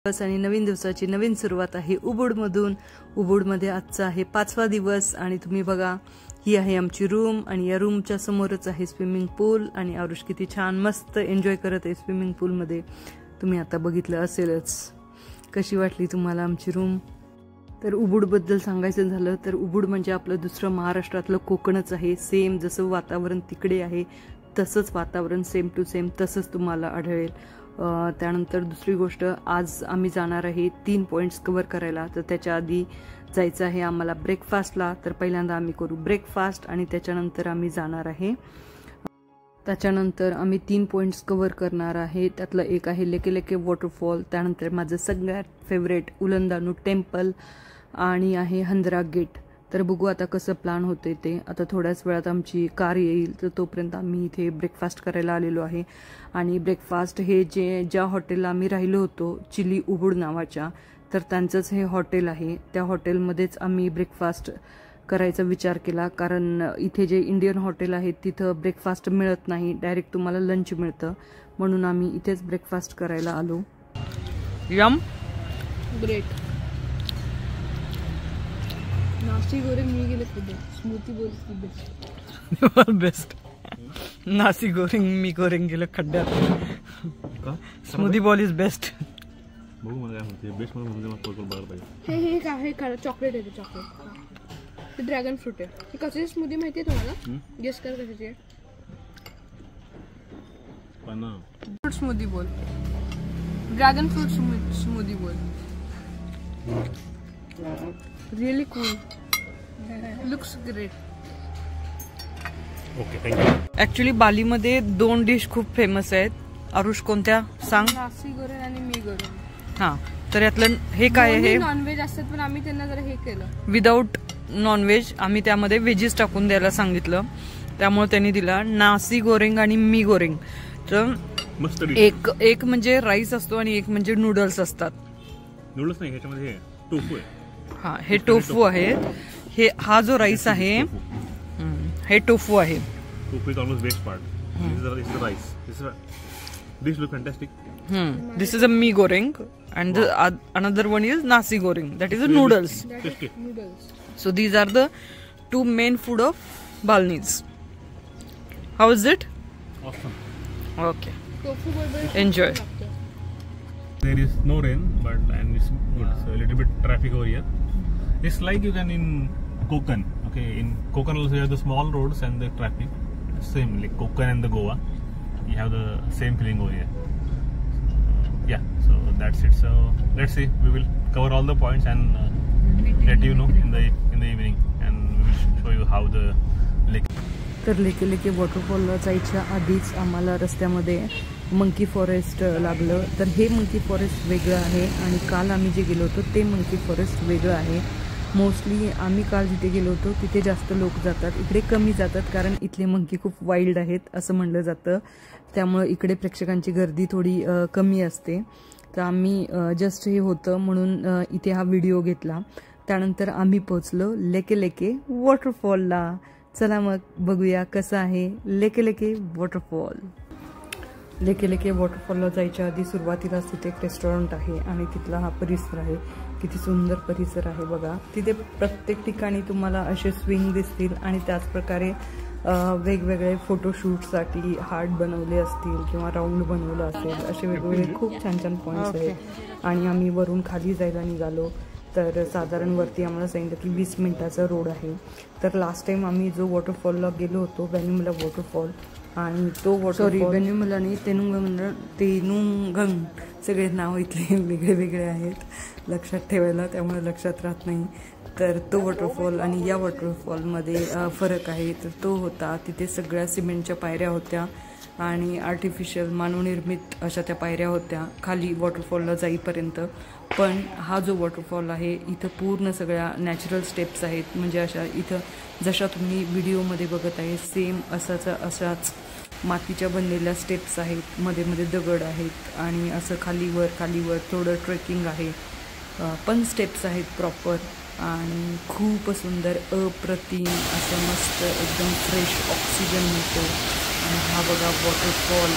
आणि नवीन दिवसाची नवीन सुरुवात आहे उबूडमधून. उबूडमध्ये आजचा आहे 5वा दिवस आणि तुम्ही बघा ही आहे आमची रूम आणि या रूमच्या समोरच आहे स्विमिंग पूल आणि आरुष किती छान मस्त एन्जॉय करत आहे स्विमिंग पूलमध्ये. तुम्ही आता बघितलं असेलच. कशी वाटली तुम्हाला आमची रूम? तर उबूडबद्दल सांगायचं झालं तर उबूड म्हणजे आपलं दुसरं महाराष्ट्रातलं कोकणच आहे. सेम जसं वातावरण तिकडे आहे तसंच वातावरण सेम टू सेम तसंच तुम्हाला आढळेल. त्यानंतर दुसरी गोष्ट, आज आम्ही जाणार आहे 3 पॉइंट्स कव्हर करायला. तर त्याच्या आधी जायचं आहे आम्हाला ब्रेकफास्टला. तर पहिल्यांदा आम्ही करू ब्रेकफास्ट आणि त्याच्यानंतर आम्ही जाणार आहे. त्याच्यानंतर आम्ही 3 पॉइंट्स कव्हर करणार आहे. त्यातलं एक आहे लेके लेके वॉटरफॉल, त्यानंतर माझं सगळ्यात फेवरेट उलन दानू टेम्पल आणि आहे हंदरा गेट. तर बघू आता कसं प्लॅन होते ते. आता थोड्याच वेळात आमची कार येईल तर तोपर्यंत आम्ही इथे ब्रेकफास्ट करायला आलेलो आहे. आणि ब्रेकफास्ट हे ज्या हॉटेलला आम्ही राहिलो होतो चिली उबूड नावाच्या, तर त्यांचंच हे हॉटेल आहे. त्या हॉटेलमध्येच आम्ही ब्रेकफास्ट करायचा विचार केला, कारण इथे जे इंडियन हॉटेल आहेत तिथं ब्रेकफास्ट मिळत नाही, डायरेक्ट तुम्हाला लंच मिळतं. म्हणून आम्ही इथेच ब्रेकफास्ट करायला आलो. M great. नासी गोरेंग मी गेले खुदे स्मूथी बोल बेस्ट. नासी गोरेंग मी गोरेंग गेलं खड्ड्यात. Smoothie ball is best. बघू मला काय म्हणते बेस्ट म्हणजे मग कोकल बघायला पाहिजे. हे काय चॉकलेट आहे. ते चॉकलेट ते ड्रॅगन फ्रूट आहे. हे कशाची स्मूथी माहिती आहे तुम्हाला? गेस कर कशाची आहे. पाना फ्रूट स्मूथी बोल. ड्रॅगन फ्रूट स्मूथी बोल. Really cool. Looks great. Okay thank you. Actually बालीमध्ये 2 डिश खूप फेमस आहेत. आरुष कोणत्या सांग? नासी गोरेंग आणि मी गोरेंग. हा, तर यातलं हे काय आहे? नॉनव्हेज असतात पण आम्ही त्यांना जरा हे केलं विदाऊट नॉनव्हेज. आम्ही त्यामध्ये व्हेजीस टाकून द्यायला सांगितलं, त्यामुळे त्यांनी दिला नासी गोरेंग आणि मी गोरेंग. तर एक म्हणजे राईस असतो आणि एक म्हणजे नूडल्स असतात. नूडल्स नाही, ह्याच्यामध्ये टोफू आहे. हा, हे टोफू आहे. हे हा जो राईस आहे हे टोफू आहे. Tofu is almost best part. This is rice. This look fantastic. This is a mee goreng and the another one is nasi goreng, that is a noodles. So these are the 2 main food of Balinese. How is it? Awesome. Okay. Enjoy. There is no rain and it's good. So a little bit traffic over here. It's like you can in Konkan. Okay, in Konkan also you have the small roads and the traffic. Same like Konkan and the Goa. You have the same feeling over here. Yeah, so that's it. So let's see, we will cover all the points and let you know in the evening and we will show you how the lake. तर लेके लेके वॉटरफॉलला जायच्या आधीच आम्हाला रस्त्यामध्ये monkey forest लागलं. तर हे मंकी फॉरेस्ट वेगळं आहे आणि काल आम्ही जे गेलो होतो ते मंकी फॉरेस्ट वेगळं आहे. मोस्टली आम्ही काल जिथे गेलो होतो तिथे जास्त लोक जातात, इकडे कमी जातात, कारण इथले मंकी खूप वाईल्ड आहेत असं म्हणलं जातं. त्यामुळं इकडे प्रेक्षकांची गर्दी थोडी कमी असते. तर आम्ही जस्ट हे होतं म्हणून इथे हा व्हिडिओ घेतला. त्यानंतर आम्ही पोहोचलो लेके लेके वॉटरफॉलला. चला मग बघूया कसं आहे लेके लेके वॉटरफॉल. लेके लेके वॉटरफॉलला जायच्या आधी सुरुवातीलाच तिथे एक रेस्टॉरंट आहे आणि तिथला हा परिसर आहे. किती सुंदर परिसर आहे बघा. तिथे प्रत्येक ठिकाणी तुम्हाला असे स्विंग दिसतील आणि त्याचप्रकारे वेगवेगळे फोटोशूटसाठी हार्ट बनवले असतील किंवा राऊंड बनवलं असेल, असे वेगवेगळे खूप छान छान पॉईंट्स आहेत. आणि आम्ही वरून खाली जायला निघालो. तर साधारण वरती आम्हाला सांगितलं की 20 मिनिटाचा रोड आहे. तर लास्ट टाइम आम्ही जो वॉटरफॉलला गेलो होतो बेनुमला वॉटरफॉल, आणि तो बेनुमला नाही तेनुंगंग, सगळे नाव इथले वेगळे वेगळे आहेत लक्षात ठेवायला, त्यामुळे लक्षात राहत नाही. तर तो वॉटरफॉल आणि या वॉटरफॉलमध्ये फरक आहे. तर तो होता तिथे सगळ्या सिमेंटच्या पायऱ्या होत्या आणि आर्टिफिशियल मानवनिर्मित अशा त्या पायऱ्या होत्या खाली वॉटरफॉलला जाईपर्यंत. पण हा जो वॉटरफॉल आहे इथं पूर्ण सगळ्या नॅचरल स्टेप्स आहेत. म्हणजे अशा इथं जशा तुम्ही व्हिडिओमध्ये बघत आहे सेम अशाच मातीच्या बनलेल्या स्टेप्स आहेत. मध्ये मध्ये दगड आहेत आणि असं खालीवर थोडं ट्रेकिंग आहे, पण स्टेप्स आहेत प्रॉपर. आणि खूप सुंदर अप्रतिम असं मस्त एकदम फ्रेश ऑक्सिजन मिळतो. आणि हा बघा वॉटरफॉल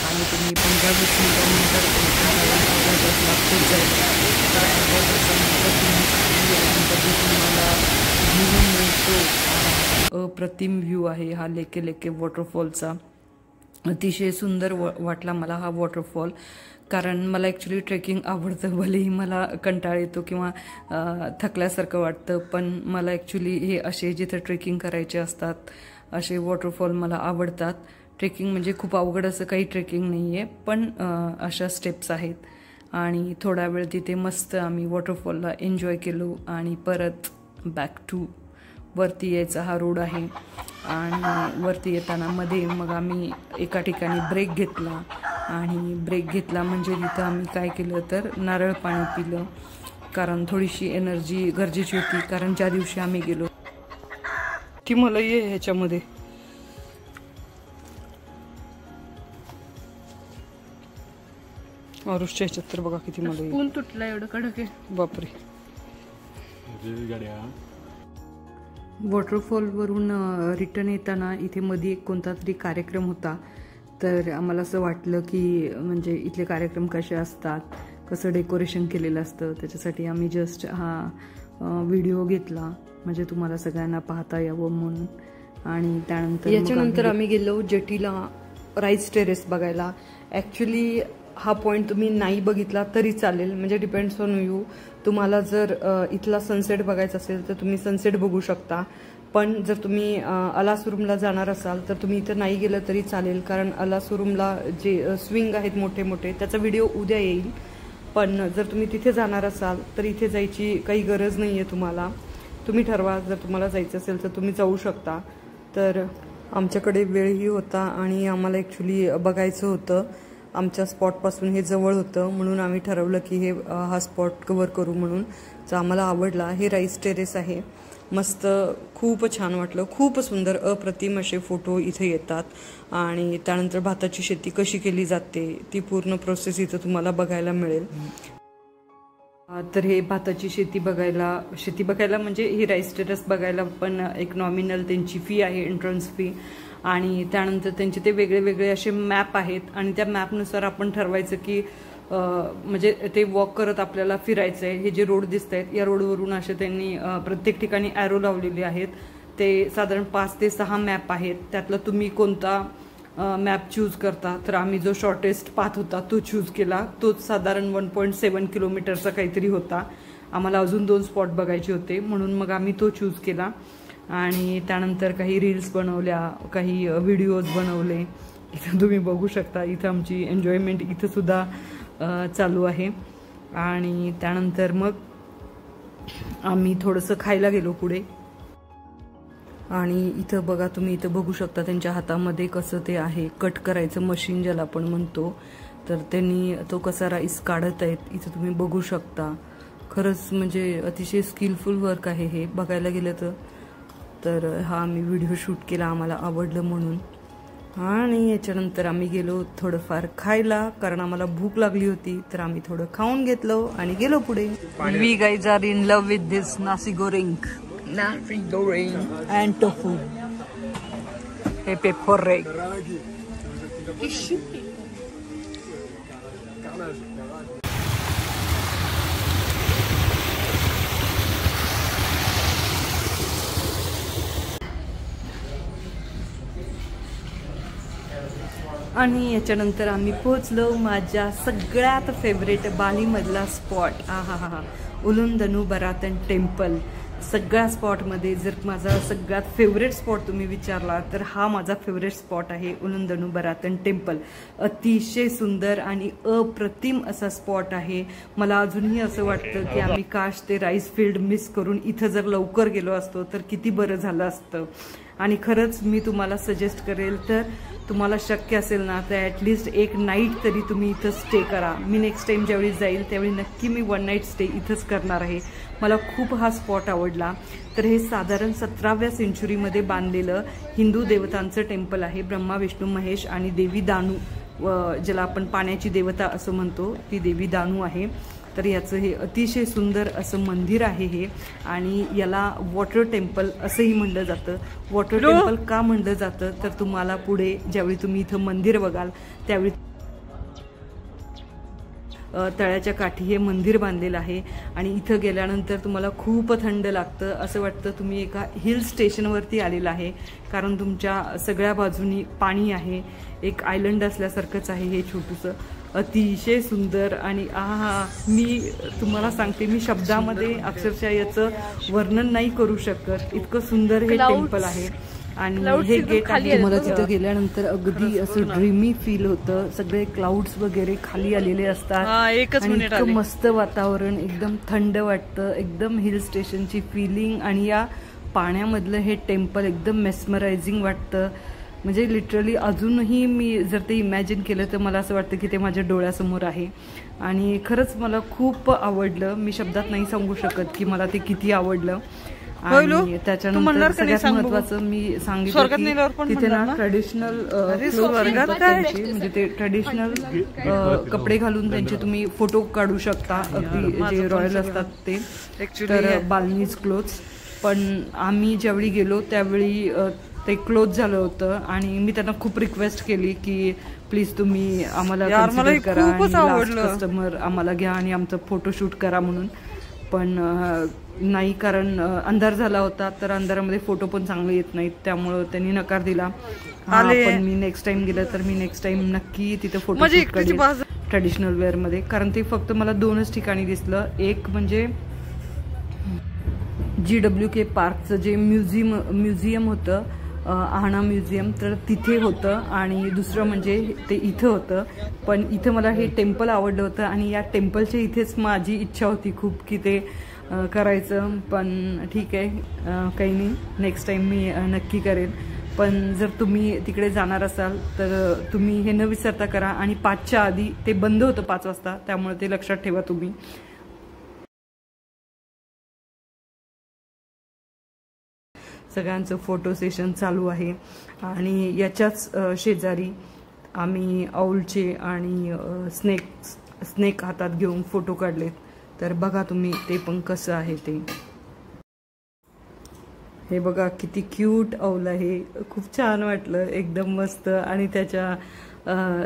आणि तुम्ही 15-20 मिनिटांनंतर लागतोच जाईल. तर अर्ध्या तासानंतर तुम्हाला व्ह्यू मिळतो. अप्रतिम व्ह्यू आहे हा लेके लेके वॉटरफॉलचा. अतिशय सुंदर वाटला मला हा वॉटरफॉल, कारण मला ॲक्च्युली ट्रेकिंग आवडतं. भलेही मला कंटाळ येतो किंवा थकल्यासारखं वाटतं, पण मला ॲक्च्युली हे असे जिथे ट्रेकिंग करायचे असतात असे वॉटरफॉल मला आवडतात. ट्रेकिंग म्हणजे खूप अवघड असं काही ट्रेकिंग नाही आहे, पण अशा स्टेप्स आहेत. आणि थोडा वेळ तिथे मस्त आम्ही वॉटरफॉलला एन्जॉय केलो आणि परत बॅक टू वरती यायचा हा रोड आहे. आणि वरती येताना मध्ये मग आम्ही एका ठिकाणी ब्रेक घेतला. आणि ब्रेक घेतला म्हणजे तिथं आम्ही काय केलं तर नारळ पाणी पिलं, कारण थोडीशी एनर्जी गरजेची होती. कारण ज्या दिवशी आम्ही गेलो ती मला ये ह्याच्यामध्ये आरुषच्या ह्याच्यात तर बघा किती मला स्पून तुटला एवढं कडक आहे. बापरे. वॉटरफॉलवरून रिटर्न येताना इथे मध्ये एक कोणता तरी कार्यक्रम होता. तर आम्हाला असं वाटलं की म्हणजे इथले कार्यक्रम कसे असतात, कसं डेकोरेशन केलेलं असतं, त्याच्यासाठी आम्ही जस्ट हा व्हिडिओ घेतला म्हणजे तुम्हाला सगळ्यांना पाहता यावं म्हणून. आणि याच्यानंतर आम्ही गेलो जेटीला राईस टेरेस बघायला. ॲक्च्युली हा पॉईंट तुम्ही नाही बघितला तरी चालेल, म्हणजे डिपेंड्स ऑन यू. तुम्हाला जर इथला सनसेट बघायचा असेल तर तुम्ही सनसेट बघू शकता, पण जर तुम्ही अलासुरुमला जाणार असाल तर तुम्ही इथं नाही गेलं तरी चालेल, कारण अलासुरुमला जे स्विंग आहेत मोठे मोठे त्याचा व्हिडिओ उद्या येईल. पण जर तुम्ही तिथे जाणार असाल तर इथे जायची काही गरज नाही आहे तुम्हाला. तुम्ही ठरवा, जर तुम्हाला जायचं असेल तर तुम्ही जाऊ शकता. तर आमच्याकडे वेळही होता आणि आम्हाला ॲक्च्युली बघायचं होतं. आमच्या स्पॉटपासून हे जवळ होतं म्हणून आम्ही ठरवलं की हा स्पॉट कव्हर करू म्हणून. तर आम्हाला आवडला. हे राईस टेरेस आहे, मस्त, खूप छान वाटलं, खूप सुंदर अप्रतिम असे फोटो इथे येतात. आणि त्यानंतर भाताची शेती कशी केली जाते ती पूर्ण प्रोसेस इथं तुम्हाला बघायला मिळेल. तर हे भाताची शेती बघायला म्हणजे ही राईस टेरेस बघायला पण एक नॉमिनल त्यांची फी आहे, एंट्रन्स फी. आणि त्यानंतर त्यांचे ते वेगळे वेगळे असे मॅप आहेत आणि त्या मॅपनुसार आपण ठरवायचं की म्हणजे ते वॉक करत आपल्याला फिरायचं आहे. हे जे रोड दिसत आहेत या रोडवरून असे त्यांनी प्रत्येक ठिकाणी ॲरो लावलेले आहेत. ते साधारण 5 ते 6 मॅप आहेत. त्यातला तुम्ही कोणता मॅप चूज करता. तर आम्ही जो शॉर्टेस्ट पाथ होता तो चूज केला. तोच साधारण 1.7 किलोमीटरचा काहीतरी होता. आम्हाला अजून 2 स्पॉट बघायचे होते म्हणून मग आम्ही तो चूज केला. आणि त्यानंतर काही रील्स बनवल्या, काही व्हिडिओज बनवले. इथं तुम्ही बघू शकता. इथं आमची एन्जॉयमेंट इथं सुद्धा चालू आहे. आणि त्यानंतर मग आम्ही थोडंसं खायला गेलो पुढे. आणि इथं बघा, तुम्ही इथं बघू शकता त्यांच्या हातामध्ये कसं ते आहे कट करायचं मशीन ज्याला आपण म्हणतो. तर त्यांनी तो कसा राईस काढत आहेत इथं तुम्ही बघू शकता. खरंच म्हणजे अतिशय स्किलफुल वर्क आहे हे बघायला गेलं तर. हा आम्ही व्हिडिओ शूट केला, आम्हाला आवडलं म्हणून. आणि याच्यानंतर आम्ही गेलो थोडंफार खायला, कारण आम्हाला भूक लागली होती. तर आम्ही थोडं खाऊन घेतलं आणि गेलो पुढे. We guys are in love with this nasi goreng and tofu. हे पेपर रेग. आणि याच्यानंतर आम्ही पोहोचलो माझ्या सगळ्यात फेवरेट बालीमधला स्पॉट. हा उलुन दनु बरातन टेम्पल. सगळ्या स्पॉटमध्ये जर माझा सगळ्यात फेवरेट स्पॉट तुम्ही विचारला तर हा माझा फेवरेट स्पॉट आहे उलुन दनु बरातन टेम्पल. अतिशय सुंदर आणि अप्रतिम असा स्पॉट आहे. मला अजूनही असं वाटतं की आम्ही काश ते राईस फील्ड मिस करून इथं जर लवकर गेलो असतो तर किती बरं झालं असतं. आणि खरंच मी तुम्हाला सजेस्ट करेल, तर तुम्हाला शक्य असेल ना तर ॲटलिस्ट एक नाईट तरी तुम्ही इथं स्टे करा. मी नेक्स्ट टाइम ज्यावेळी जाईल त्यावेळी नक्की मी 1 नाईट स्टे इथंच करणार आहे. मला खूप हा स्पॉट आवडला. तर हे साधारण 17व्या सेंचुरीमध्ये बांधलेलं हिंदू देवतांचं टेम्पल आहे. ब्रह्मा, विष्णू, महेश आणि देवी दानू, ज्याला आपण पाण्याची देवता असं म्हणतो, ती देवी दानू आहे. तर याचं हे अतिशय सुंदर असं मंदिर आहे हे. आणि याला वॉटर टेम्पल असंही म्हणलं जातं. वॉटर टेम्पल का म्हणलं जातं तर तुम्हाला पुढे ज्यावेळी तुम्ही इथं मंदिर बघाल त्यावेळी तळ्याच्या काठी हे मंदिर बांधलेलं आहे आणि इथं गेल्यानंतर तुम्हाला खूप थंड लागतं, असं वाटतं तुम्ही एका हिल स्टेशनवरती आलेलं आहे, कारण तुमच्या सगळ्या बाजूनी पाणी आहे, एक आयलंड असल्यासारखंच आहे हे छोटूसं, अतिशय सुंदर. आणि मी तुम्हाला सांगते, मी शब्दामध्ये अक्षरशः याचं वर्णन नाही करू शकत, इतकं सुंदर हे टेम्पल आहे. आणि हे गेट आहे, मला तिथं गेल्यानंतर अगदी असं ड्रीमी फील होतं, सगळे क्लाउड्स वगैरे खाली आलेले असतात आणि इतकं मस्त वातावरण, एकदम थंड वाटतं, एकदम हिल स्टेशनची फिलिंग. आणि या पाण्यामधलं हे टेम्पल एकदम मेस्मरायझिंग वाटतं, म्हणजे लिटरली अजूनही मी जर ते इमॅजिन केलं तर मला असं वाटतं की ते माझ्या डोळ्यासमोर आहे. आणि खरंच मला खूप आवडलं, मी शब्दात नाही सांगू शकत की मला ते किती आवडलं. आणि त्याच्यानंतर सगळ्यात महत्वाचं मी सांगितलं की तिथे ना ट्रेडिशनल म्हणजे ते ट्रेडिशनल कपडे घालून त्यांचे तुम्ही फोटो काढू शकता, अगदी जे रॉयल असतात ते, तर बालनीज क्लोथ्स. पण आम्ही ज्यावेळी गेलो त्यावेळी ते क्लोज झालं होतं आणि मी त्यांना खूप रिक्वेस्ट केली की प्लीज तुम्ही आम्हाला कन्सिडर करा आणि कस्टमर आम्हाला घ्या आणि आमचं फोटोशूट करा म्हणून. पण नाही, कारण अंधार झाला होता, तर अंधारामध्ये फोटो पण चांगले येत नाहीत, त्यामुळं त्यांनी नकार दिला. पण मी नेक्स्ट टाइम गेलं तर मी नेक्स्ट टाइम नक्की तिथे फोटोशूट करेन ट्रेडिशनल वेअरमध्ये, कारण ते फक्त मला 2च ठिकाणी दिसलं. एक म्हणजे GWK पार्कचं जे म्युझियम होतं, आहाणा म्युझियम, तर तिथे होतं, आणि दुसरं म्हणजे ते इथं होतं. पण इथं मला हे टेम्पल आवडलं होतं आणि या टेम्पलच्या इथेच माझी इच्छा होती खूप की ते करायचं. पण ठीक आहे, काही नाही, नेक्स्ट टाइम मी नक्की करेन. पण जर तुम्ही तिकडे जाणार असाल तर तुम्ही हे न विसरता करा. आणि 5च्या आधी ते बंद होतं, 5 वाजता, त्यामुळे ते लक्षात ठेवा तुम्ही. सगळ्यांचं फोटो सेशन चालू आहे आणि याच्याच शेजारी आम्ही आऊलचे आणि स्नेक हातात घेऊन फोटो काढलेत, तर बघा तुम्ही ते पण कसं आहे ते. हे बघा किती क्यूट आऊल आहे, खूप छान वाटलं, एकदम मस्त. आणि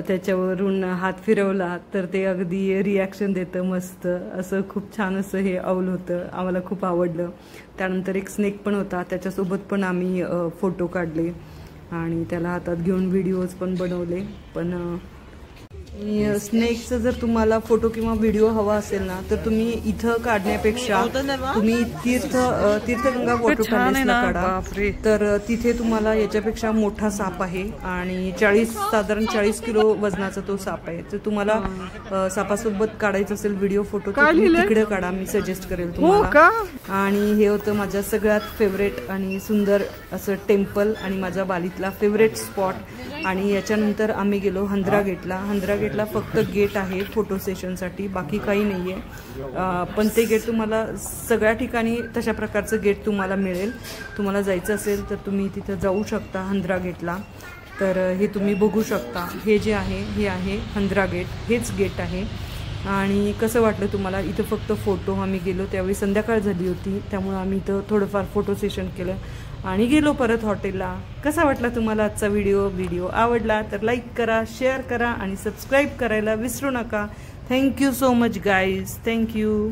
त्याच्यावरून हात फिरवला तर ते अगदी रिॲक्शन देतं मस्त, असं खूप छान असं हे आऊल होतं, आम्हाला खूप आवडलं. त्यानंतर एक स्नेक पण होता, त्याच्यासोबत पण आम्ही फोटो काढले आणि त्याला हातात घेऊन व्हिडिओज पण बनवले. पण स्नेकचा जर तुम्हाला फोटो किंवा व्हिडिओ हवा असेल ना तर तुम्ही इथं काढण्यापेक्षा तुम्ही तीर्थगंगा वॉटर पॅलेसला काढा, तर तिथे तुम्हाला याच्यापेक्षा मोठा साप आहे आणि साधारण 40 किलो वजनाचा तो साप आहे. तर तुम्हाला सापासोबत काढायचं असेल व्हिडिओ फोटो तर तुम्ही तिकडे काढा, मी सजेस्ट करेल तुम्हाला. आणि हे होतं माझ्या सगळ्यात फेवरेट आणि सुंदर असं टेम्पल आणि माझ्या बालीतला फेवरेट स्पॉट. आणि याच्यानंतर आम्ही गेलो हंदरा गेटला फक्त गेट आहे फोटो सेशनसाठी, बाकी काही नाही आहे. पण ते गेट तुम्हाला सगळ्या ठिकाणी तशा प्रकारचं गेट तुम्हाला मिळेल. तुम्हाला जायचं असेल तर तुम्ही तिथं जाऊ शकता हंदरा गेटला. तर हे तुम्ही बघू शकता, हे जे आहे हे आहे हंदरा गेट, हेच गेट आहे. आणि कसं वाटलं तुम्हाला इथं फक्त फोटो? आम्ही गेलो त्यावेळी संध्याकाळ झाली होती, त्यामुळे आम्ही इथं थोडंफार फोटो सेशन केलं आणि गेलो परत हॉटेलला. कसा वाटला तुम्हाला आजचा व्हिडिओ आवडला तर लाईक करा, शेअर करा आणि सबस्क्राईब करायला विसरू नका. Thank you so much guys, thank you.